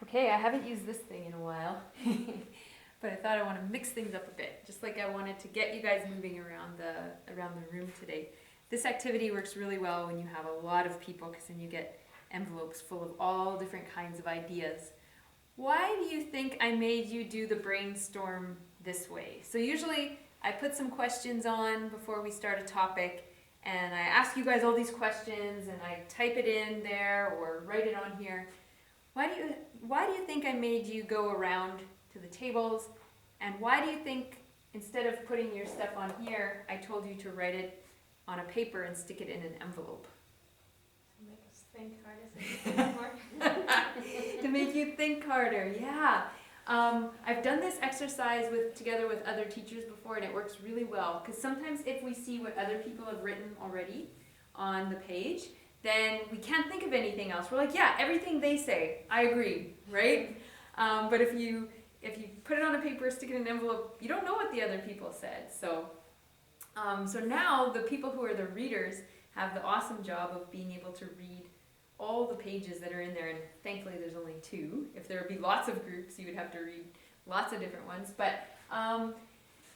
Okay, I haven't used this thing in a while, but I thought I want to mix things up a bit, just like I wanted to get you guys moving around the room today. This activity works really well when you have a lot of people, because then you get envelopes full of all different kinds of ideas. Why do you think I made you do the brainstorm this way? So usually I put some questions on before we start a topic, and I ask you guys all these questions, and I type it in there or write it on here. Why do you think I made you go around to the tables? And why do you think, instead of putting your stuff on here, I told you to write it on a paper and stick it in an envelope? To make us think harder. To make you think harder, yeah. I've done this exercise together with other teachers before, and it works really well. Because sometimes if we see what other people have written already on the page, then we can't think of anything else. We're like, yeah, everything they say, I agree, right? But if you put it on a paper, stick it in an envelope, you don't know what the other people said. So now the people who are the readers have the awesome job of being able to read all the pages that are in there, and thankfully there's only 2. If there would be lots of groups, you would have to read lots of different ones. But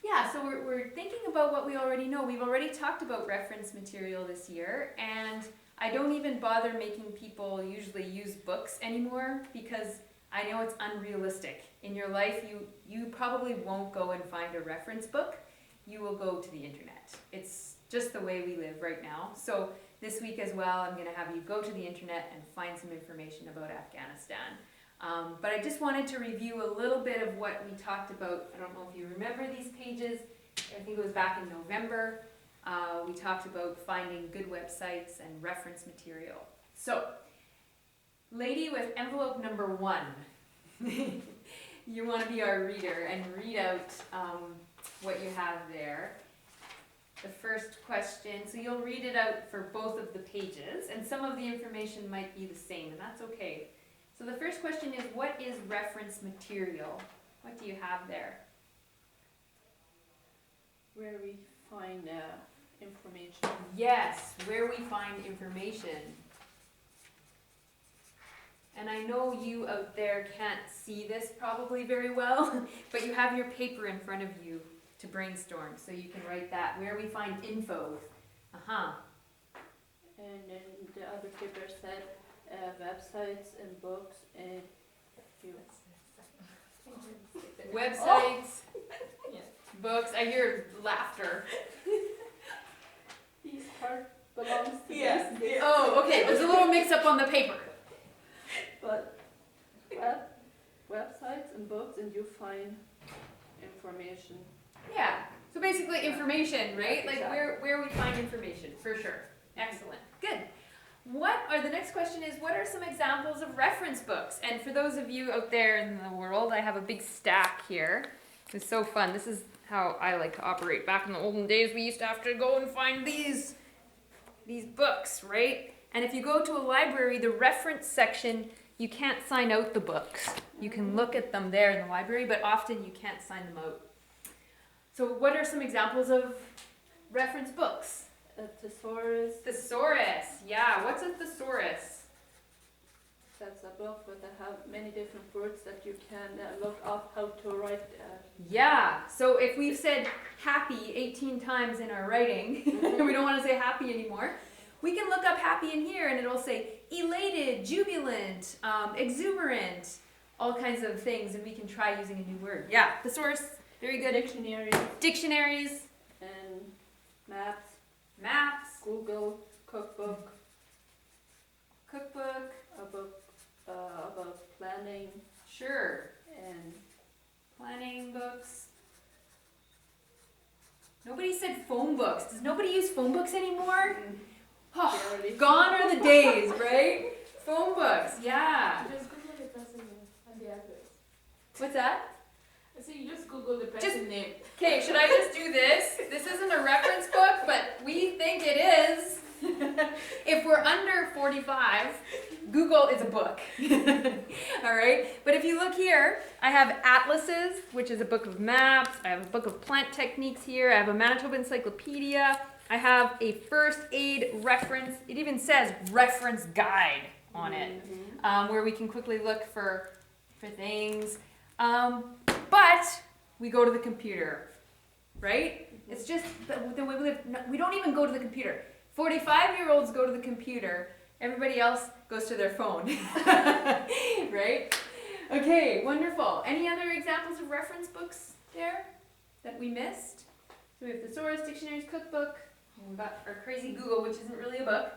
yeah, so we're thinking about what we already know. We've already talked about reference material this year, and I don't even bother making people usually use books anymore, because I know it's unrealistic. In your life, you probably won't go and find a reference book. You will go to the internet. It's just the way we live right now. So this week as well, I'm going to have you go to the internet and find some information about Afghanistan. But I just wanted to review a little bit of what we talked about. I don't know if you remember these pages. I think it was back in November. We talked about finding good websites and reference material. So, lady with envelope number 1, you want to be our reader and read out what you have there. The first question, so you'll read it out for both of the pages, and some of the information might be the same, and that's okay. So the first question is, what is reference material? What do you have there? Where we find information. Yes, where we find information. And I know you out there can't see this probably very well, but you have your paper in front of you to brainstorm, so you can write that, where we find info. And then the other paper said websites and books and Websites, books, I hear laughter. This part belongs to Yes. this. Oh, okay, there's a little mix up on the paper. But websites and books, and you find information. Yeah, so basically information, right? Like Exactly. where we find information, for sure. Excellent, good. The next question is, what are some examples of reference books? And for those of you out there in the world, I have a big stack here. It's so fun. This is how I like to operate. Back in the olden days, we used to have to go and find these books, right? And if you go to a library, the reference section, you can't sign out the books. You can look at them there in the library, but often you can't sign them out. So what are some examples of reference books? A thesaurus. Thesaurus, yeah. What's a thesaurus? That's a book where they have many different words that you can look up how to write. Yeah, so if we've said happy 18 times in our writing, and we don't want to say happy anymore, we can look up happy in here and it'll say elated, jubilant, exuberant, all kinds of things, and we can try using a new word. Yeah, thesaurus, very good. Dictionaries. And maps. Maps. Google, cookbook, A book. about planning, Sure. and Planning books. Nobody said phone books. Does nobody use phone books anymore? Oh, barely. gone are the days, right? Phone books, yeah. Just Google the person name and the address. What's that? I say you just Google the person name. Okay, should I just do this? This isn't a reference book, but we think it is. If we're under 45, Google is a book. All right? But if you look here, I have atlases, which is a book of maps. I have a book of plant techniques here. I have a Manitoba encyclopedia. I have a first aid reference. It even says reference guide on it, where we can quickly look for for things. But we go to the computer, right? It's just the way we live. No, we don't even go to the computer. 45-year-olds go to the computer. Everybody else goes to their phone, right? Okay, wonderful. Any other examples of reference books there that we missed? So we have thesaurus, dictionaries, cookbook. We've got our crazy Google, which isn't really a book.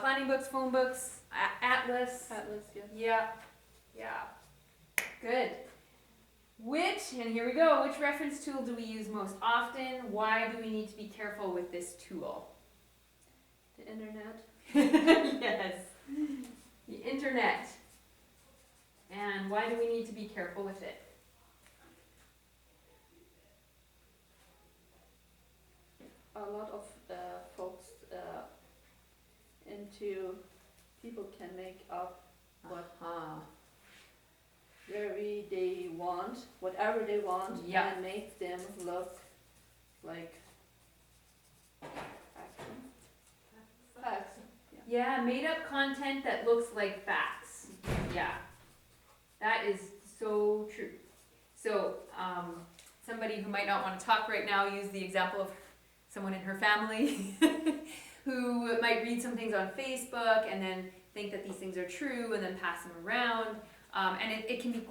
Planning books, phone books, atlas. Atlas, yeah. Yeah. Good. And here we go, which reference tool do we use most often? Why do we need to be careful with this tool? The internet. Yes. The internet. And why do we need to be careful with it? A lot of folks into people can make up they want, whatever they want, Yeah. and make them look like facts. Yeah, made up content that looks like facts. Yeah. That is so true. So, somebody who might not want to talk right now used the example of someone in her family who might read some things on Facebook and then think that these things are true and then pass them around. And it can be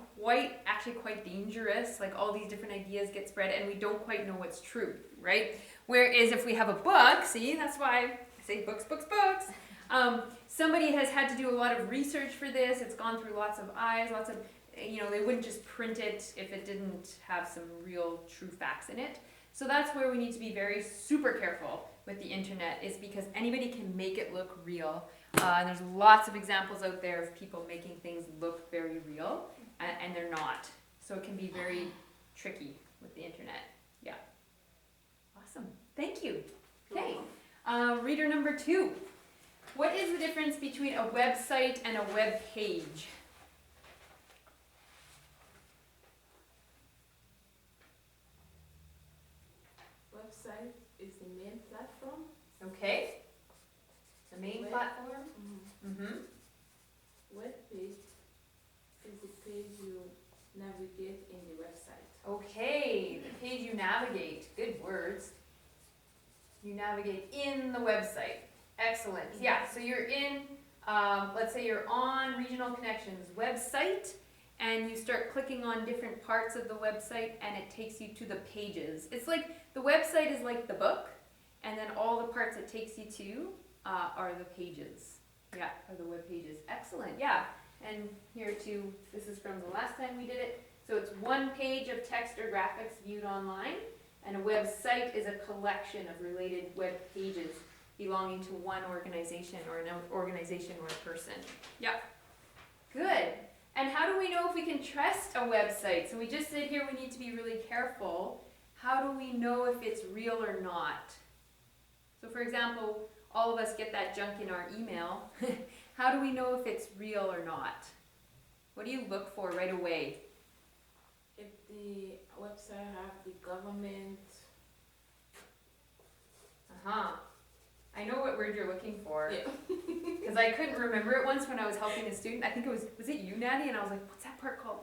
actually quite dangerous. Like all these different ideas get spread and we don't quite know what's true, right? Whereas if we have a book, see, that's why I say books. Somebody has had to do a lot of research for this. It's gone through lots of eyes, they wouldn't just print it if it didn't have some real true facts in it. So that's where we need to be very super careful with the internet, is because anybody can make it look real. And there's lots of examples out there of people making things look very real, and they're not. So it can be very tricky with the internet. Yeah. Awesome. Thank you. Okay. Reader number 2. What is the difference between a website and a web page? Website is the main platform. Okay. The main Web. platform. Mm-hmm. Web page is the page you navigate in the website. Okay, the page you navigate. Good words. You navigate in the website. Excellent. Yeah, so you're in, let's say you're on Regional Connections website, and you start clicking on different parts of the website, and it takes you to the pages. It's like, the website is like the book, and then all the parts it takes you to are the pages. Yeah, are the web pages. Excellent, yeah. And here too, this is from the last time we did it. So it's one page of text or graphics viewed online, and a website is a collection of related web pages belonging to one organization or an organization or a person. Yeah. Good. And how do we know if we can trust a website? So we just said here we need to be really careful. How do we know if it's real or not? So for example, all of us get that junk in our email. How do we know if it's real or not? What do you look for right away? If the website have the government, I know what word you're looking for. yeah. Because I couldn't remember it once when I was helping a student. I think it was it you, Natty? And I was like, what's that part called?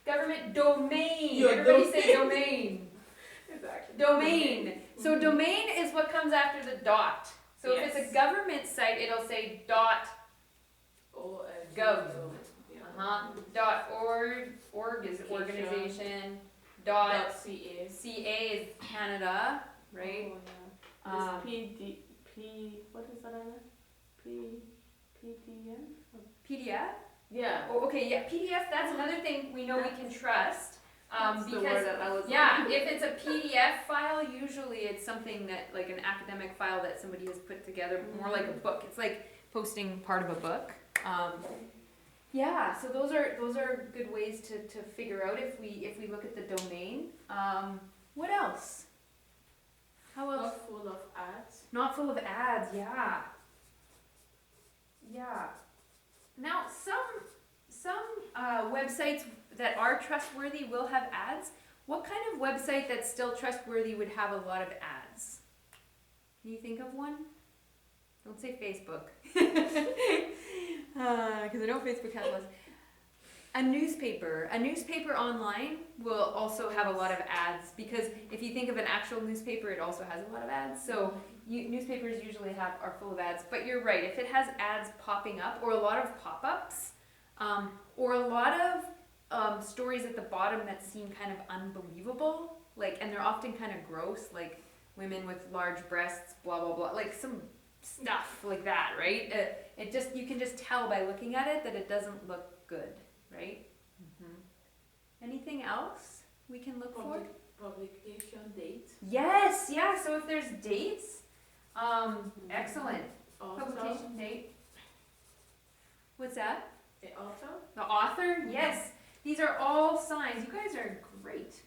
Government domain. Yeah, Everybody say domain. Exactly. Domain. So domain is what comes after the dot. So if it's Yes. a government site, it'll say dot Or Gov. Yeah. dot org is organization. Dot .ca. CA is Canada, right? Oh, yeah. What is that other? PDN? PDF. Yeah. Oh, okay, yeah, PDF. That's another thing we know we can trust. That's the Because word that I was yeah, if it's a PDF file, usually it's something that, like an academic file that somebody has put together, more like a book. It's like posting part of a book. Yeah, so those are good ways to figure out if we look at the domain. What else? How else? Not full of ads. Not full of ads, yeah. Yeah. Now, some websites that are trustworthy will have ads. What kind of website that's still trustworthy would have a lot of ads? Can you think of one? Don't say Facebook. Because I know Facebook has less. A newspaper online will also have a lot of ads, because if you think of an actual newspaper, it also has a lot of ads. So newspapers usually are full of ads. But you're right, if it has ads popping up, or a lot of pop-ups, or a lot of stories at the bottom that seem kind of unbelievable, and they're often kind of gross, like women with large breasts, blah blah blah, like some stuff like that, right? You can just tell by looking at it that it doesn't look good, right? Anything else we can look for? Publication date. Yes, yeah. So if there's dates, excellent. Author. Publication date. What's that? The author. The author? Yes. These are all signs. You guys are great.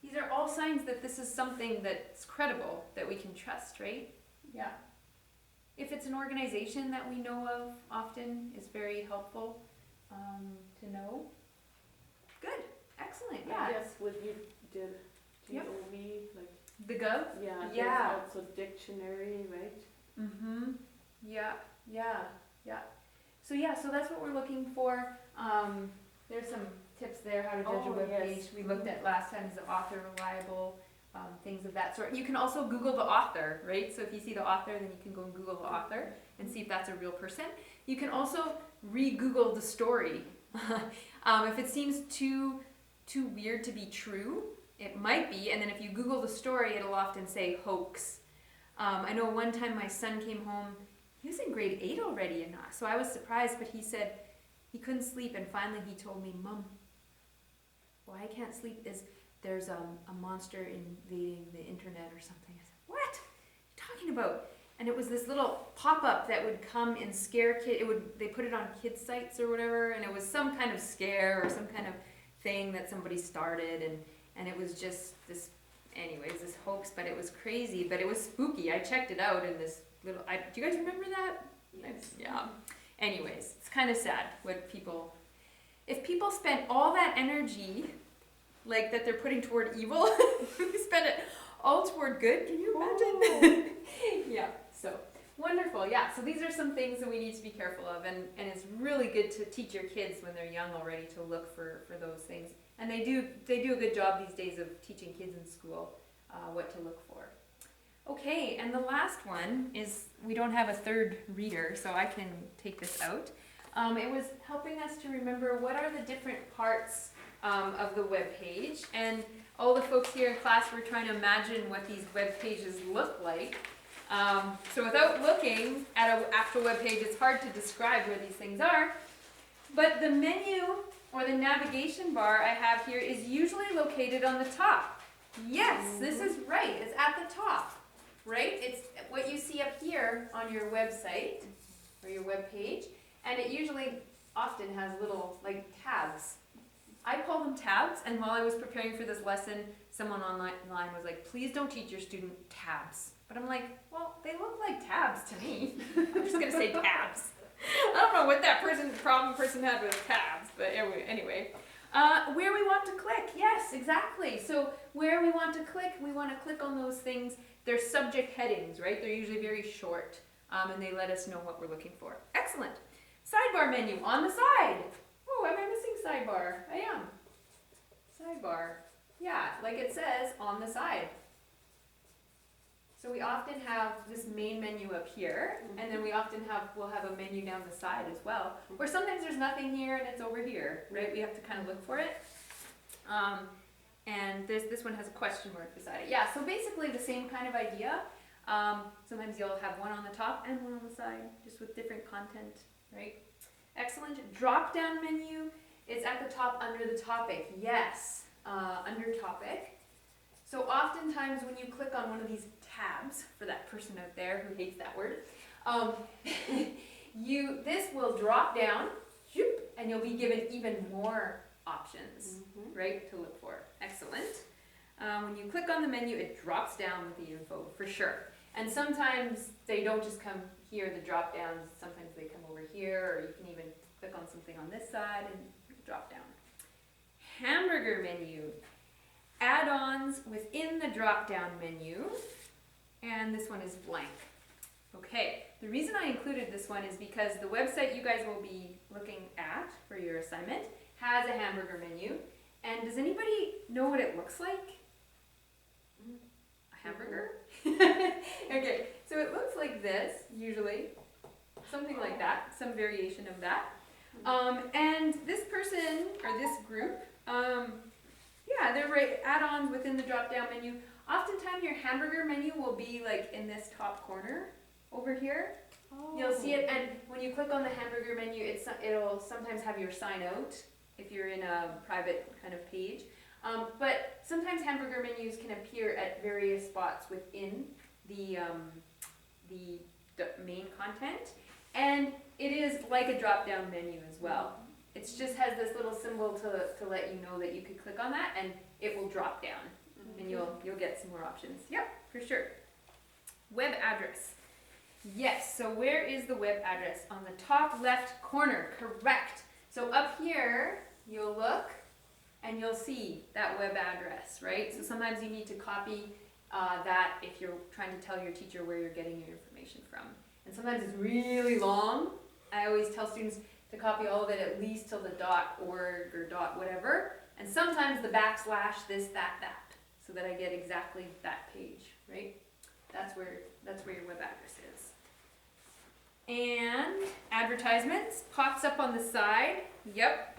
These are all signs that this is something that's credible, that we can trust, right? Yeah. If it's an organization that we know of, often is very helpful to know. Good. Excellent. Yeah. I guess what you did, Yep. GOV, like, The Gov? yeah, Yeah. there's also dictionary, right? Mm-hmm. Yeah. So that's what we're looking for. There's some tips there, how to judge a Oh, web yes. page. We looked at last time, is the author reliable? Things of that sort. You can also Google the author, right? So if you see the author, then you can go and Google the author and see if that's a real person. You can also re-Google the story. If it seems too weird to be true, it might be, and then if you Google the story, it'll often say hoax. I know one time my son came home, he was in grade 8 already, and so I was surprised, but he said he couldn't sleep, and finally he told me, Mom, why I can't sleep is there's a monster invading the internet or something. I said, what? What are you talking about? And it was this little pop-up that would come and scare kids. They put it on kids' sites or whatever, and it was some kind of scare or some kind of thing that somebody started, and it was just this hoax, but it was crazy, but it was spooky. I checked it out in this little, do you guys remember that? Yes. Yeah. Anyways, it's kind of sad if people spend all that energy, that they're putting toward evil, spend it all toward good, can you imagine? Yeah, so wonderful. Yeah, so these are some things that we need to be careful of, and it's really good to teach your kids when they're young already to look for those things. And they do a good job these days of teaching kids in school what to look for. Okay, and the last one is, we don't have a third reader, so I can take this out. It was helping us to remember what are the different parts of the web page, and all the folks here in class were trying to imagine what these web pages look like. So without looking at an actual web page, it's hard to describe where these things are. But the menu or the navigation bar I have here is usually located on the top. Yes, this is right. It's at the top, right? It's what you see up here on your website or your web page, and it usually often has little tabs. I call them tabs, and while I was preparing for this lesson, someone online was like, please don't teach your student tabs. But I'm like, well, they look like tabs to me. I'm just going to say tabs. I don't know what that person had with tabs, but anyway. Where we want to click, yes, exactly. So where we want to click on those things. They're subject headings, right? They're usually very short, and they let us know what we're looking for. Excellent. Sidebar menu on the side. Oh, am I missing sidebar? I am. Sidebar. Yeah, like it says on the side. So we often have this main menu up here, and then we'll have a menu down the side as well. Or sometimes there's nothing here and it's over here, right? We have to kind of look for it. And this one has a question mark beside it. Yeah, so basically the same kind of idea. Sometimes you'll have one on the top and one on the side, just with different content, right? Excellent. Drop-down menu is at the top under the topic. Yes, under topic. So oftentimes when you click on one of these tabs, for that person out there who hates that word, this will drop down, and you'll be given even more options, right, to look for. Excellent. When you click on the menu, it drops down with the info, for sure. And sometimes they don't just come here, the drop downs, sometimes they come over here, or you can even click on something on this side and drop down. Hamburger menu. Add-ons within the drop-down menu, and this one is blank. Okay, the reason I included this one is because the website you guys will be looking at for your assignment has a hamburger menu. And does anybody know what it looks like? A hamburger? Okay, so it looks like this, usually. Something like that, some variation of that. And this person, or this group, yeah, they're right add-ons within the drop-down menu. Oftentimes your hamburger menu will be like in this top corner over here. You'll see it, and when you click on the hamburger menu, it'll sometimes have your sign out if you're in a private kind of page. But sometimes hamburger menus can appear at various spots within the main content, and it is like a drop-down menu as well. It just has this little symbol to let you know that you could click on that, and it will drop down, and you'll get some more options. Yep, for sure. Web address. Yes, so where is the web address? On the top left corner, correct. So up here, you'll look and you'll see that web address, right? So sometimes you need to copy that if you're trying to tell your teacher where you're getting your information from. And sometimes it's really long. I always tell students to copy all of it at least till the .org or .whatever. And sometimes the backslash this, that, so that I get exactly that page, right? That's where your web address is. And advertisements pops up on the side. Yep.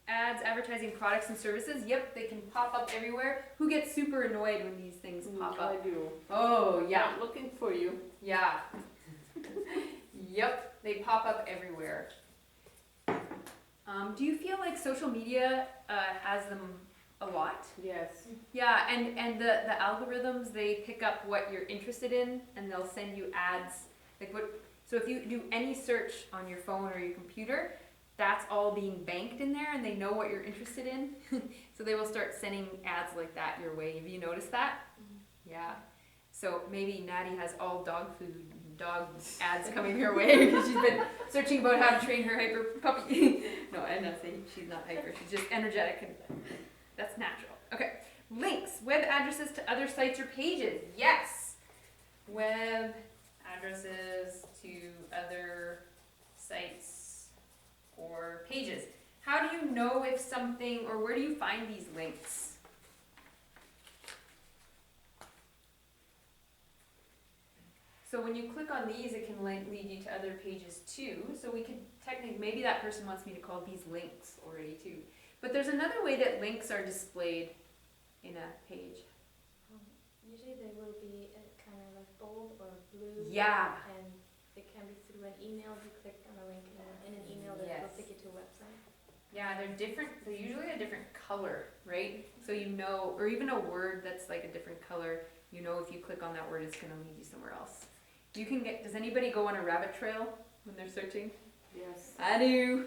Ads, advertising products and services. Yep, they can pop up everywhere. Who gets super annoyed when these things pop up? I do. Oh, yeah. I'm looking for you. Yeah. Yep, they pop up everywhere. Do you feel like social media has them a lot? Yes. Yeah, and the algorithms, they pick up what you're interested in, and they'll send you ads. So if you do any search on your phone or your computer, that's all being banked in there, and they know what you're interested in. So they will start sending ads like that your way. Have you noticed that? Mm-hmm. Yeah. So maybe Natty has all dog food, dog ads coming her way because she's been searching about how to train her hyper puppy. No, I'm not saying she's not hyper. She's just energetic, and that's natural. Okay. Links, web addresses to other sites or pages. Yes. Web addresses to other sites or pages. How do you know if something, or where do you find these links? So when you click on these, it can lead you to other pages too. So we could technically, maybe that person wants me to call these links already too. But there's another way that links are displayed in a page. Usually they will be kind of like bold or blue. Yeah. And it can be through an email. You click on a link in an email that will take you to a website. Yeah, they're different. They're usually a different color, right? So you know, or even a word that's like a different color. You know, if you click on that word, it's going to lead you somewhere else. You can get. Does anybody go on a rabbit trail when they're searching? Yes. I do.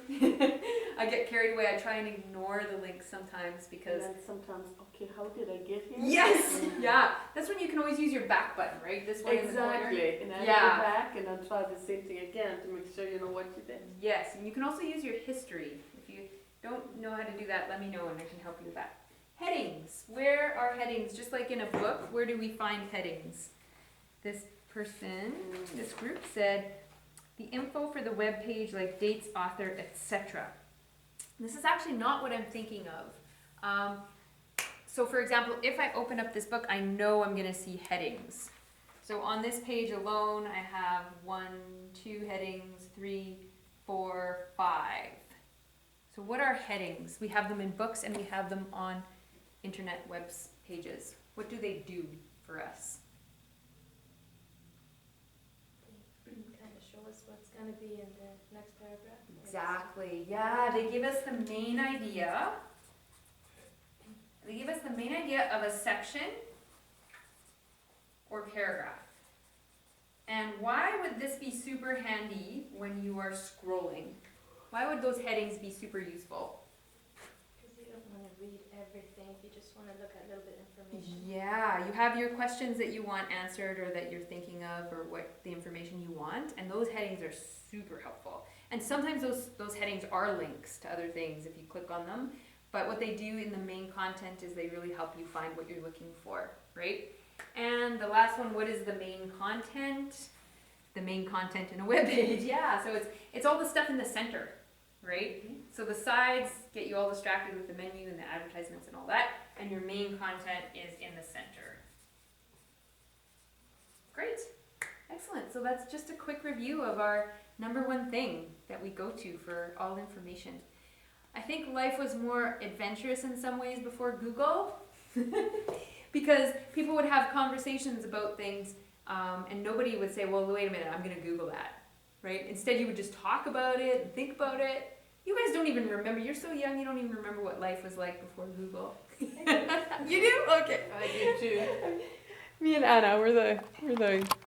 I get carried away. I try and ignore the links sometimes because. And then sometimes, okay, how did I get here? Yes. Yeah. That's when you can always use your back button, right? This one in the corner. Exactly. And I go back and I try the same thing again to make sure you know what you did. Yes, and you can also use your history. If you don't know how to do that, let me know and I can help you with that. Headings. Where are headings? Just like in a book, where do we find headings? This person, this group said the info for the web page, like dates, author, etc. This is actually not what I'm thinking of. So for example, if I open up this book, I know I'm going to see headings. So on this page alone, I have 1, 2 headings, 3, 4, 5. So what are headings? We have them in books and we have them on internet web pages. What do they do for us? Kind of show us what's going to be in the next paragraph. Exactly. Yeah, they give us the main idea. They give us the main idea of a section or paragraph. And why would this be super handy when you are scrolling? Why would those headings be super useful? Because you don't want to read everything. You just want to look at a little bit of information. Yeah, you have your questions that you want answered or that you're thinking of or what the information you want, and those headings are super helpful. And sometimes those headings are links to other things if you click on them, but what they do in the main content is they really help you find what you're looking for, right? And the last one, what is the main content? The main content in a web page, yeah, so it's all the stuff in the center, right? So the sides get you all distracted with the menu and the advertisements and all that, and your main content is in the center. Great. Excellent. So that's just a quick review of our number one thing that we go to for all information. I think life was more adventurous in some ways before Google because people would have conversations about things and nobody would say, well, wait a minute, I'm going to Google that, right? Instead, you would just talk about it and think about it. You guys don't even remember. You're so young, you don't even remember what life was like before Google. You do? Okay. I do too. Me and Anna, we're the